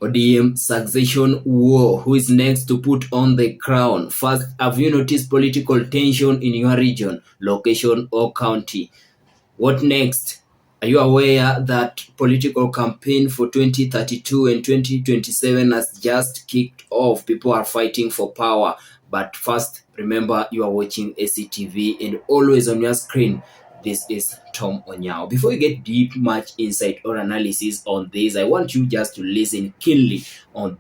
ODM Succession War. Who is next to put on the crown? First, have you noticed political tension in your region, location, or county? What next? Are you aware that political campaign for 2032 and 2027 has just kicked off? People are fighting for power. But first, remember you are watching ACTV, and always on your screen, this is Tom Onyao. Before we get deep, much insight or analysis on this, I want you just to listen keenly on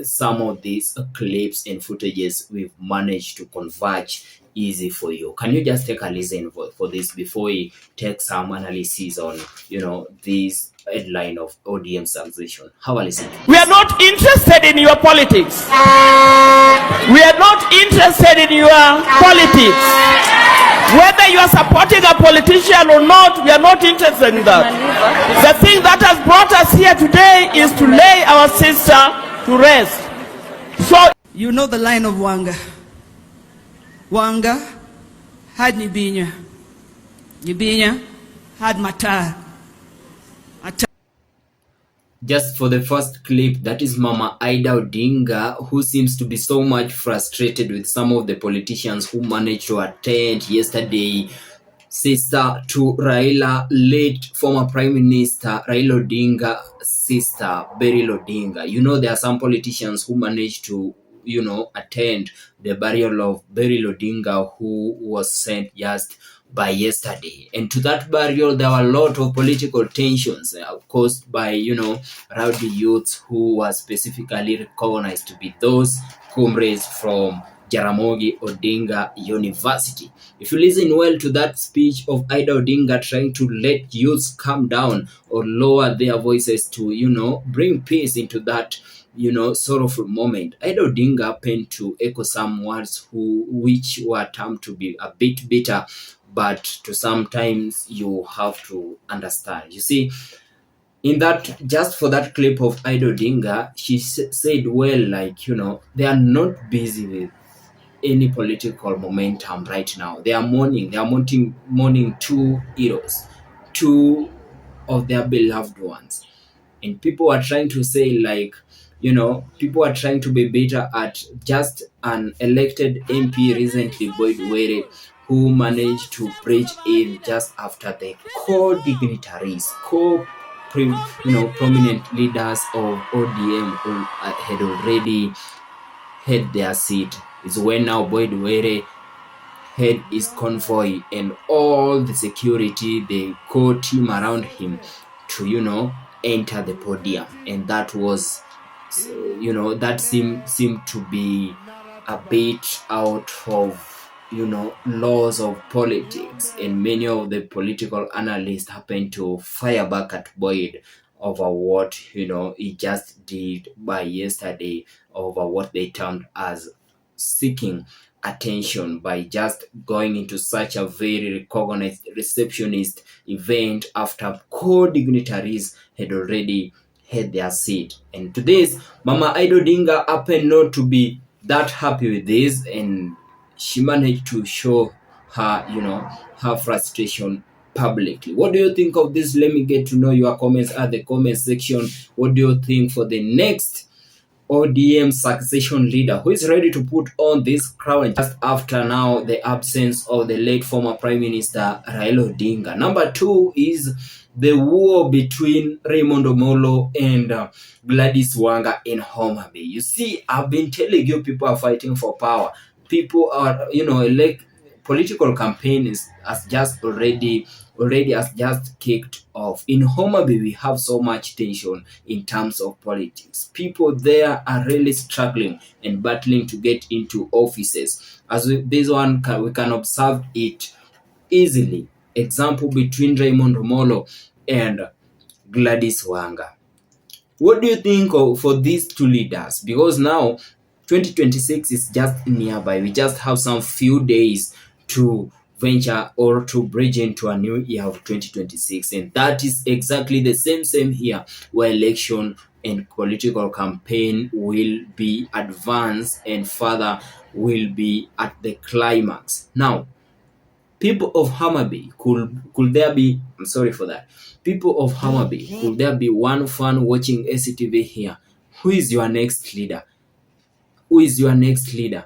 some of these clips and footages we've managed to converge easy for you. Can you just take a listen for this before we take some analysis on, this headline of ODM Succession? Have a listen. We are not interested in your politics. We are not interested in your politics. Whether you are supporting a politician or not, we are not interested in that. The thing that has brought us here today is to lay our sister to rest. So, you know the line of Wanga. Wanga had Nyibinya. Nyibinya had Matar. Just for the first clip, that is Mama Ida Odinga, who seems to be so much frustrated with some of the politicians who managed to attend yesterday. Sister to Raila, late former Prime Minister Raila Odinga, sister Beryl Odinga. There are some politicians who managed to, attend the burial of Beryl Odinga, who was sent just by yesterday. And to that burial, there were a lot of political tensions caused by, rowdy youths who were specifically recognized to be those comrades from Jaramogi Odinga University. If you listen well to that speech of Ida Odinga trying to let youths calm down or lower their voices to, bring peace into that, sorrowful moment, Ida Odinga happened to echo some words which were termed to be a bit bitter, but to sometimes you have to understand. You see, in that, just for that clip of Ida Odinga, she said, well, they are not busy with any political momentum right now. They are mourning two heroes, two of their beloved ones. And people are trying to say, people are trying to be better at just an elected MP recently, Boyd Were, who managed to bridge in just after the core dignitaries, prominent leaders of ODM who had already had their seat. Is when now Boyd Were had his convoy and all the security, the core team around him to, enter the podium. And that was, that seemed to be a bit out of, laws of politics. And many of the political analysts happened to fire back at Boyd over what, he just did by yesterday, over what they termed as seeking attention by just going into such a very recognized receptionist event after core dignitaries had already had their seat. And to this, Mama Ida Odinga happened not to be that happy with this, and she managed to show her, her frustration publicly. What do you think of this? Let me get to know your comments at the comment section. What do you think for the next ODM succession leader who is ready to put on this crown just after now the absence of the late former Prime Minister Raila Odinga? Number two is the war between Raymond Omolo and Gladys Wanga in Homa Bay. You see, I've been telling you, people are fighting for power. People are, political campaign has just already has just kicked off. In Homa Bay, we have so much tension in terms of politics. People there are really struggling and battling to get into offices. This one, we can observe it easily. Example between Raymond Omolo and Gladys Wanga. What do you think for these two leaders? Because now 2026 is just nearby. We just have some few days to venture or to bridge into a new year of 2026, and that is exactly the same here, where election and political campaign will be advanced and further will be at the climax. Now, people of Homa Bay, could there be, people of Homa Bay, could there be one fan watching ACTV here who is your next leader? Who is your next leader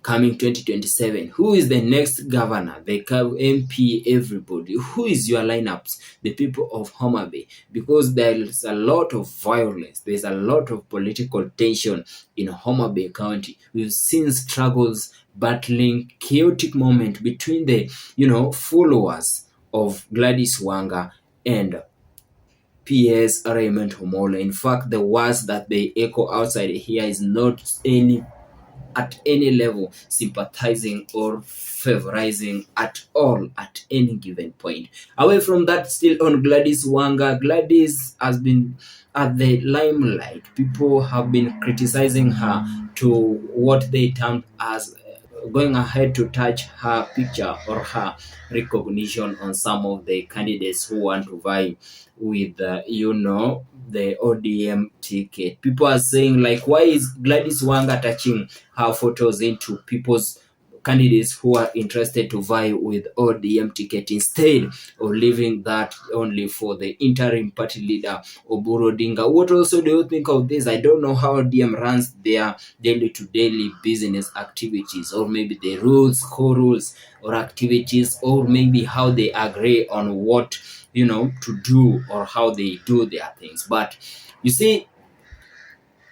coming 2027? Who is the next governor, the MP, everybody? Who is your lineups? The people of Homa Bay. Because there is a lot of violence, there's a lot of political tension in Homa Bay County. We've seen struggles, battling, chaotic moment between the, followers of Gladys Wanga and PS Raymond Homola. In fact, the words that they echo outside here is not at any level sympathizing or favorizing at all at any given point. Away from that, still on Gladys Wanga, Gladys has been at the limelight. People have been criticizing her to what they termed as going ahead to touch her picture or her recognition on some of the candidates who want to vie with, the ODM ticket. People are saying, like, why is Gladys Wanga touching her photos into people's candidates who are interested to vie with ODM ticket instead of leaving that only for the interim party leader Oburu Odinga? What also do you think of this? I don't know how ODM runs their daily to daily business activities, or maybe the rules, core rules or activities, or maybe how they agree on what to do or how they do their things. But you see,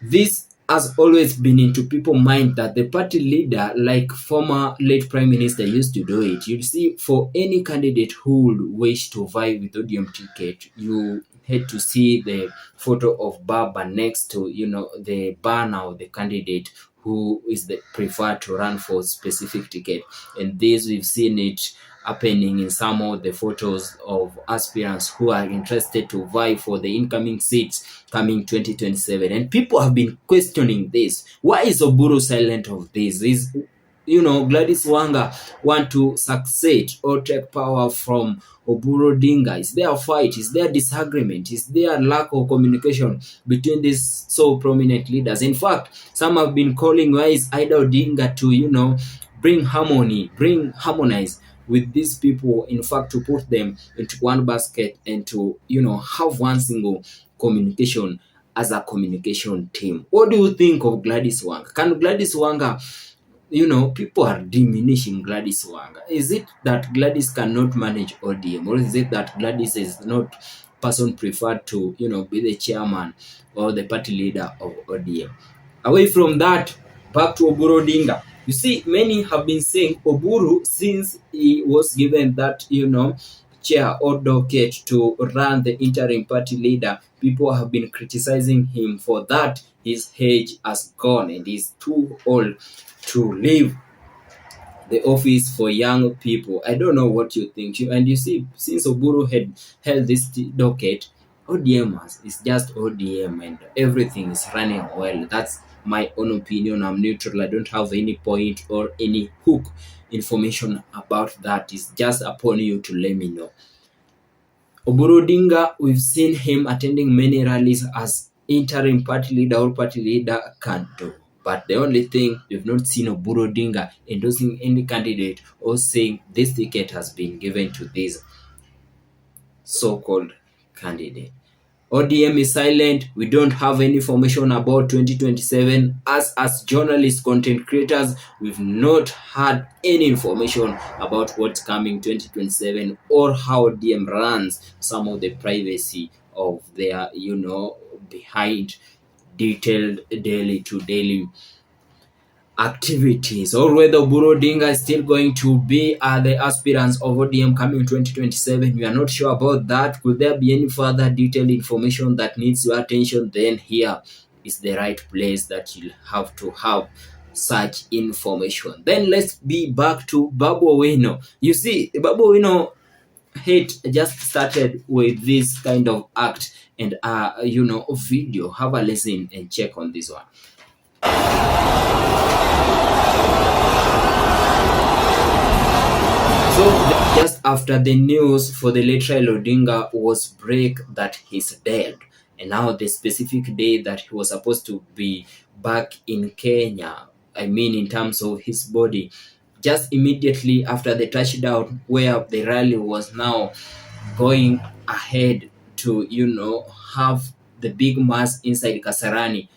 this has always been into people's mind that the party leader, like former late Prime Minister, used to do it. You see, for any candidate who would wish to vie with ODM ticket, you had to see the photo of Baba next to, the banner of the candidate who is the preferred to run for specific ticket. And this, we've seen it happening in some of the photos of aspirants who are interested to vie for the incoming seats coming 2027. And people have been questioning this. Why is Oburu silent of this? Is Gladys Wanga want to succeed or take power from Oburu Odinga? Is there a fight? Is there disagreement? Is there a lack of communication between these so prominent leaders? In fact, some have been calling, why is Ida Odinga to, harmonize with these people, in fact, to put them into one basket and to, have one single communication as a communication team. What do you think of Gladys Wanga? Can Gladys Wanga, people are diminishing Gladys Wanga. Is it that Gladys cannot manage ODM, or is it that Gladys is not person preferred to, be the chairman or the party leader of ODM? Away from that, back to Oburu Odinga. You see, many have been saying Oburu, since he was given that, chair or docket to run the interim party leader, people have been criticizing him for that. His age has gone and he's too old to leave the office for young people. I don't know what you think. And you see, since Oburu had held this docket, ODM is just ODM and everything is running well. That's my own opinion. I'm neutral. I don't have any point or any hook information about that. It's just upon you to let me know. Oburu Odinga, we've seen him attending many rallies as interim party leader or party leader can do. But the only thing, we've not seen Oburu Odinga endorsing any candidate or saying this ticket has been given to this so-called candidate. ODM is silent. We don't have any information about 2027. As journalists, content creators, we've not had any information about what's coming 2027 or how ODM runs some of the privacy of their, behind detailed daily to daily activities, or whether Oburu Odinga is still going to be the aspirants of ODM coming 2027. We are not sure about that. Could there be any further detailed information that needs your attention? Then here is the right place that you'll have to have such information. Then let's be back to Babu Owino. You see, Babu Owino hate just started with this kind of act and video. Have a listen and check on this one. So just after the news for the late Raila Odinga was break that he's dead, and now the specific day that he was supposed to be back in Kenya, I mean in terms of his body, just immediately after the touchdown where the rally was now going ahead to, have the big mass inside Kasarani,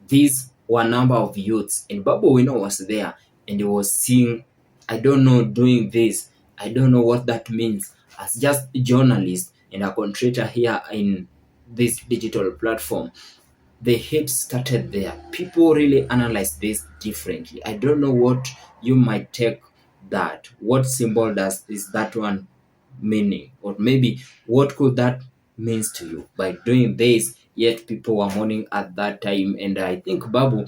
these were a number of youths, and Babu Wino was there, and he was seeing, I don't know, doing this. I don't know what that means. As just a journalist and a contributor here in this digital platform, the hate started there. People really analyze this differently. I don't know what you might take that. What symbol does is that one meaning? Or maybe what could that means to you by doing this? Yet people were mourning at that time, and I think Babu,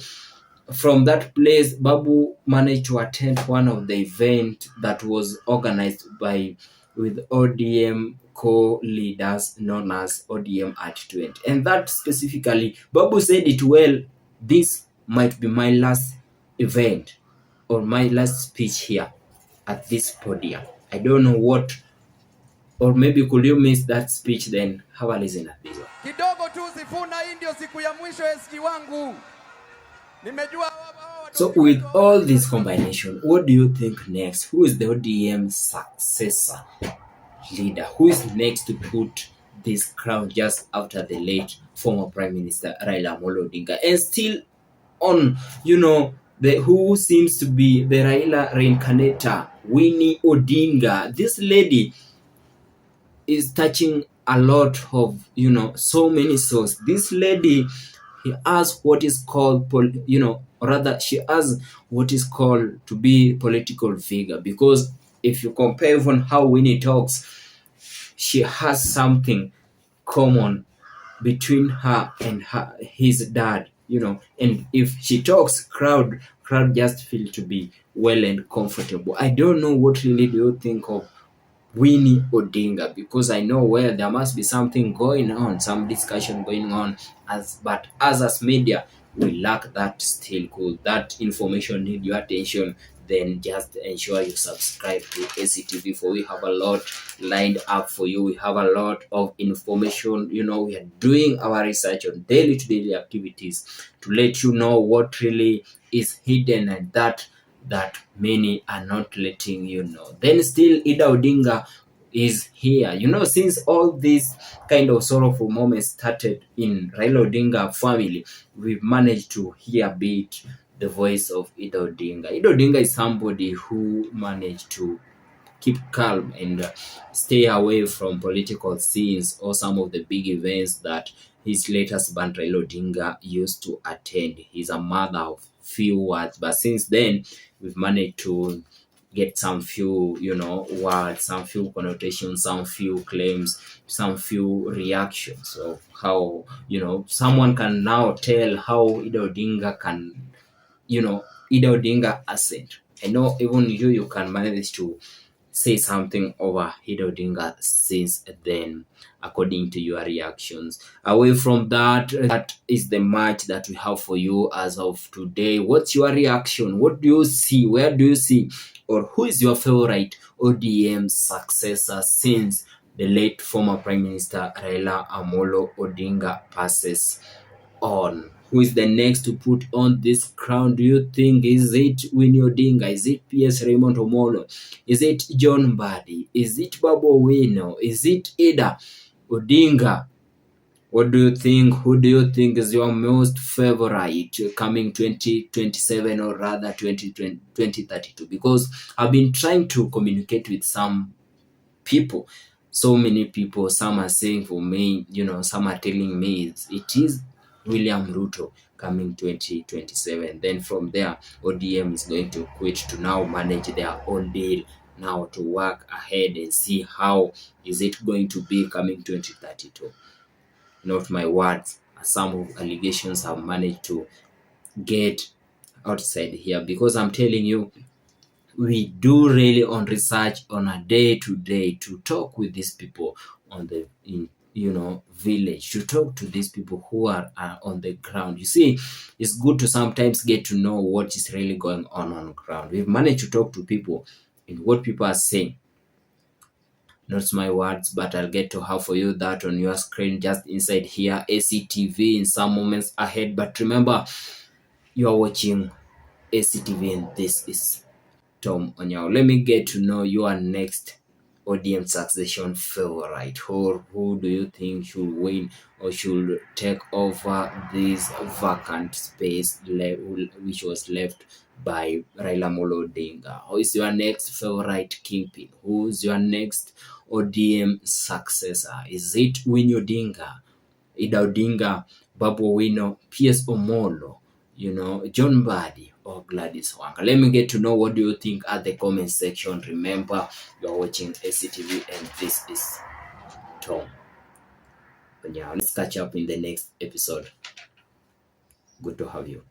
from that place, Babu managed to attend one of the event that was organized by with ODM co-leaders known as ODM at 20. And that specifically, Babu said it well, this might be my last event or my last speech here at this podium. I don't know what, or maybe could you miss that speech then? Have a listen at this one. Kidogo tu Sifuna, hii ndio siku ya mwisho SG wangu. So with all this combination, what do you think next? Who is the ODM successor leader? Who is next to put this crown just after the late former Prime Minister Raila Amolo Odinga? And still on, who seems to be the Raila reincarnator, Winnie Odinga. This lady is touching a lot of, so many souls. This lady, he has what is called, she has what is called to be political figure, because if you compare even how Winnie talks, she has something common between her and his dad, and if she talks, crowd just feel to be well and comfortable. I don't know what really do you think of Winnie Odinga, because I know where there must be something going on, some discussion going on, but as media, we lack that still. Cool, that information need your attention, then just ensure you subscribe to ACTV, for we have a lot lined up for you. We have a lot of information. We are doing our research on daily to daily activities to let you know what really is hidden and that many are not letting you know. Then still Ida Odinga is here. Since all these kind of sorrowful moments started in Raila Odinga family, we've managed to hear a bit the voice of Ida Odinga. Ida Odinga is somebody who managed to keep calm and stay away from political scenes or some of the big events that his late husband Raila Odinga used to attend. He's a mother of few words, but since then we've managed to get some few, words, some few connotations, some few claims, some few reactions of how, someone can now tell how Ida Odinga can, Ida Odinga accent. I know even you can manage to say something over Ida Odinga since then, according to your reactions. Away from that is the match that we have for you as of today. What's your reaction? What do you see? Where do you see? Or who is your favorite ODM successor since the late former Prime Minister Raila Amolo Odinga passes on? Who is the next to put on this crown? Do you think, is it Winnie Odinga? Is it PS Raymond Omolo? Is it John Mbadi? Is it Babu Owino? Is it Ida Odinga? What do you think? Who do you think is your most favorite coming 2027 or rather 2032? Because I've been trying to communicate with some people, so many people. Some are saying for me, some are telling me it is William Ruto coming 2027. Then from there, ODM is going to quit to now manage their own deal, now to work ahead and see how is it going to be coming 2032. Not my words, some of allegations have managed to get outside here, because I'm telling you, we do really on research on a day-to-day to talk with these people on the village, to talk to these people who are on the ground. You see, it's good to sometimes get to know what is really going on ground. We've managed to talk to people and what people are saying. Not my words, but I'll get to have for you that on your screen just inside here, ACTV, in some moments ahead. But remember, you are watching ACTV and this is Tom Onyao. Let me get to know you are next ODM succession favorite, or who do you think should win or should take over this vacant space which was left by Raila Amolo Odinga? Who is your next favorite kingpin? Who's your next ODM successor? Is it Winnie Odinga, Ida Odinga, Babu Owino, P.S. Omolo, John Mbadi, or Gladys Wanga? Let me get to know what do you think at the comment section. Remember, you're watching ACTV and this is Tom. But yeah, let's catch up in the next episode. Good to have you.